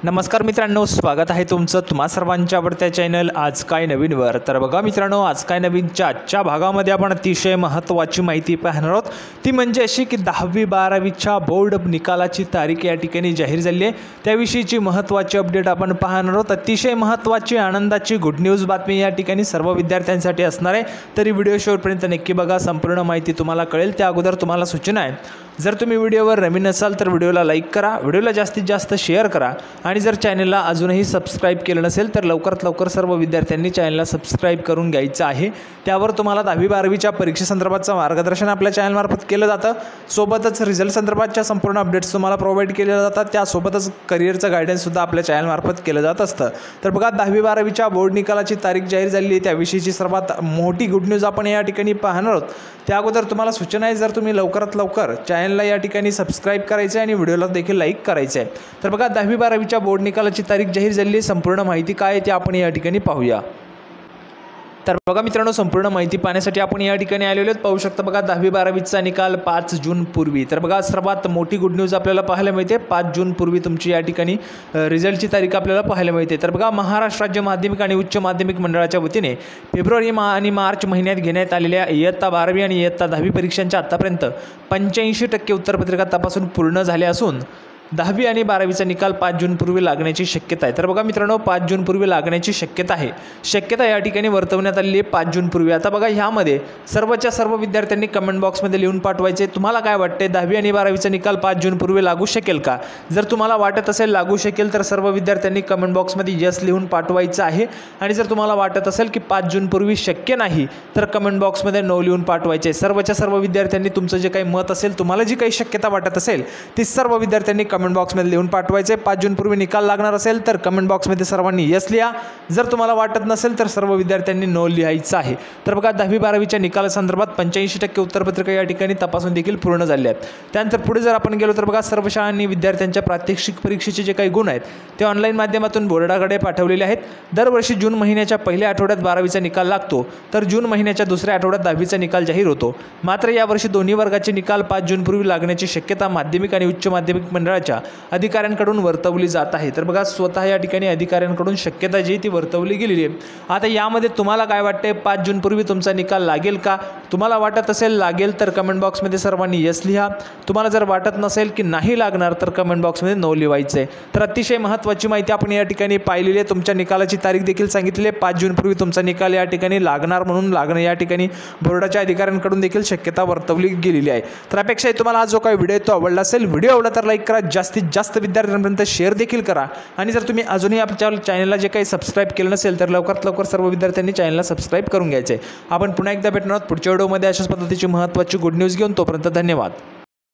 नमस्कार मित्रांनो, स्वागत आहे तुमचं तुम्हा सर्वांच्या आवडत्या चॅनल आज काय नवीनवर। तर बघा मित्रांनो, आज काय नवीनच्या आजच्या भागामध्ये आपण अतिशय महत्त्वाची माहिती पाहणार आहोत। ती म्हणजे अशी की 10वी 12वीच्या बोर्ड निकालाची तारीख या ठिकाणी जाहीर झाली आहे। त्याविषयीची महत्त्वाची अपडेट आपण पाहणार आहोत। अतिशय महत्त्वाची आनंदाची गुड न्यूज बातमी या ठिकाणी सर्व विद्यार्थ्यांसाठी असणार आहे। तरी व्हिडिओ शेवटपर्यंत नक्की बघा, संपूर्ण माहिती तुम्हाला कळेल। त्या अगोदर तुम्हाला सूचना आहे, जर तुम्ही व्हिडिओवर नवीन असाल तर व्हिडिओला लाईक करा, व्हिडिओला जास्तीत जास्त शेअर करा आणि जर चॅनलला अजूनही सबस्क्राइब केलं नसेल तर लवकरात लवकर सर्व विद्यार्थ्यांनी चॅनलला सबस्क्राइब करून घ्यायचं आहे। त्यावर तुम्हाला 10वी 12वीच्या परीक्षेसंदर्भातचं मार्गदर्शन आपल्या चॅनलमार्फत केलं जातं। सोबतच रिझल्ट संदर्भातच्या संपूर्ण अपडेट्स तुम्हाला प्रोव्हाइड केल्या जातात। त्यासोबतच करिअरचं गायडन्ससुद्धा आपल्या चॅनलमार्फत केलं जात असतं। तर बघा, 10वी 12वीच्या बोर्ड निकालाची तारीख जाहीर झाली आहे। त्याविषयीची सर्वात मोठी गुड न्यूज आपण या ठिकाणी पाहणार आहोत। त्या अगोदर तुम्हाला सूचना आहे, जर तुम्ही लवकरात लवकर चॅनलला या ठिकाणी सबस्क्राइब करायचं आहे आणि व्हिडिओला देखील लाईक करायचं आहे। तर बघा, 10वी 12वीच्या बोर्ड निकालाची तारीख जाहीर झाली आहे। संपूर्ण माहिती काय आहे ते आपण या ठिकाणी पाहूया। तर बघा मित्रांनो, संपूर्ण माहिती पाहण्यासाठी आपण या ठिकाणी आलेलो आहोत। पाहू शकता बघा, 10वी 12वीचा निकाल 5 जून पूर्वी। तर बघा, सर्वात मोठी गुड न्यूज आपल्याला पाहायला मिळते। 5 जून पूर्वी तुमची या ठिकाणी रिझल्टची तारीख आपल्याला पाहायला मिळते। तर बघा, महाराष्ट्र राज्य माध्यमिक आणि उच्च माध्यमिक मंडळाच्या वतीने फेब्रुवारी आणि मार्च महिन्यात घेण्यात आलेल्या इयत्ता 12वी आणि इयत्ता 10वी परीक्षांच्या आतापर्यंत 85% उत्तरपत्रिका तपासून पूर्ण झाल्या असून 10वी आणि 12वीचा निकाल 5 जून पूर्वी लागण्याची शक्यता आहे। तर बघा मित्रांनो, 5 जून पूर्वी लागण्याची शक्यता आहे। शक्यता या ठिकाणी वर्तवण्यात आलेली आहे 5 जून पूर्वी। आता बघा, ह्यामध्ये सर्वच्या सर्व विद्यार्थ्यांनी कमेंट बॉक्समध्ये लिहून पाठवायचे तुम्हाला काय वाटते, 10वी आणि 12वीचा निकाल 5 जून पूर्वी लागू शकेल का। जर तुम्हाला वाटत असेल लागू शकेल तर सर्व विद्यार्थ्यांनी कमेंट बॉक्समध्ये यस लिहून पाठवायचं आहे। आणि जर तुम्हाला वाटत असेल की 5 जून पूर्वी शक्य नाही तर कमेंट बॉक्समध्ये नो लिहून पाठवायचे। सर्वच्या सर्व विद्यार्थ्यांनी तुमचं जे काही मत असेल, तुम्हाला जी काही शक्यता वाटत असेल ती सर्व विद्यार्थ्यांनी कमेंट बॉक्समध्ये लिहून पाठवायचे। 5 जून पूर्वी निकाल लागणार असेल तर कमेंट बॉक्समध्ये सर्वांनी यस लिहा, जर तुम्हाला वाटत नसेल तर सर्व विद्यार्थ्यांनी नो लिहायचं आहे। तर बघा, 10वी 12वीच्या निकालासंदर्भात 85% उत्तरपत्रिका या ठिकाणी तपासून देखील पूर्ण झाले आहेत। त्यानंतर पुढे जर आपण गेलो तर बघा, सर्व शाळांनी विद्यार्थ्यांच्या प्रात्यक्षिक परीक्षेचे जे काही गुण आहेत ते ऑनलाईन माध्यमातून बोर्डाकडे पाठवलेले आहेत। दरवर्षी जून महिन्याच्या पहिल्या आठवड्यात 12वीचा निकाल लागतो, तर जून महिन्याच्या दुसऱ्या आठवड्यात 10वीचा निकाल जाहीर होतो। मात्र यावर्षी दोन्ही वर्गाचे निकाल 5 जून पूर्वी लागण्याची शक्यता माध्यमिक आणि उच्च माध्यमिक मंडळाच्या अधिकाऱ्यांकडून वर्तवली जात आहे। तर बघा, स्वतः या ठिकाणी अधिकाऱ्यांकडून शक्यता जी ती वर्तवली गेलेली आहे। आता यामध्ये तुम्हाला काय वाटते, 5 जून पूर्वी तुमचा निकाल लागेल का। तुम्हाला वाटत असेल लागेल तर कमेंट बॉक्समध्ये सर्वांनी यस लिहा। तुम्हाला जर वाटत नसेल की नाही लागणार तर कमेंट बॉक्समध्ये नो लिहायचं आहे। तर अतिशय महत्त्वाची माहिती आपण या ठिकाणी पाहिलेली आहे। तुमच्या निकालाची तारीख देखील सांगितली आहे, 5 जून पूर्वी तुमचा निकाल या ठिकाणी लागणार म्हणून लागणं या ठिकाणी बोर्डाच्या अधिकाऱ्यांकडून देखील शक्यता वर्तवली गेलेली आहे। तर अपेक्षा आहे तुम्हाला हा जो काही व्हिडिओ तो आवडला असेल। व्हिडिओ आवडला तर लाईक करा, जास्तीत जास्त विद्यार्थ्यांपर्यंत शेअर देखील करा आणि जर तुम्ही अजूनही आपल्या चॅनलला जे काही सबस्क्राइब केलं नसेल तर लवकरात लवकर सर्व विद्यार्थ्यांनी चॅनलला सबस्क्राइब करून घ्यायचे। आपण पुन्हा एकदा भेटणार आहोत पुढच्या व्हिडिओमध्ये अशाच पद्धतीची महत्त्वाची गुड न्यूज घेऊन। तोपर्यंत धन्यवाद।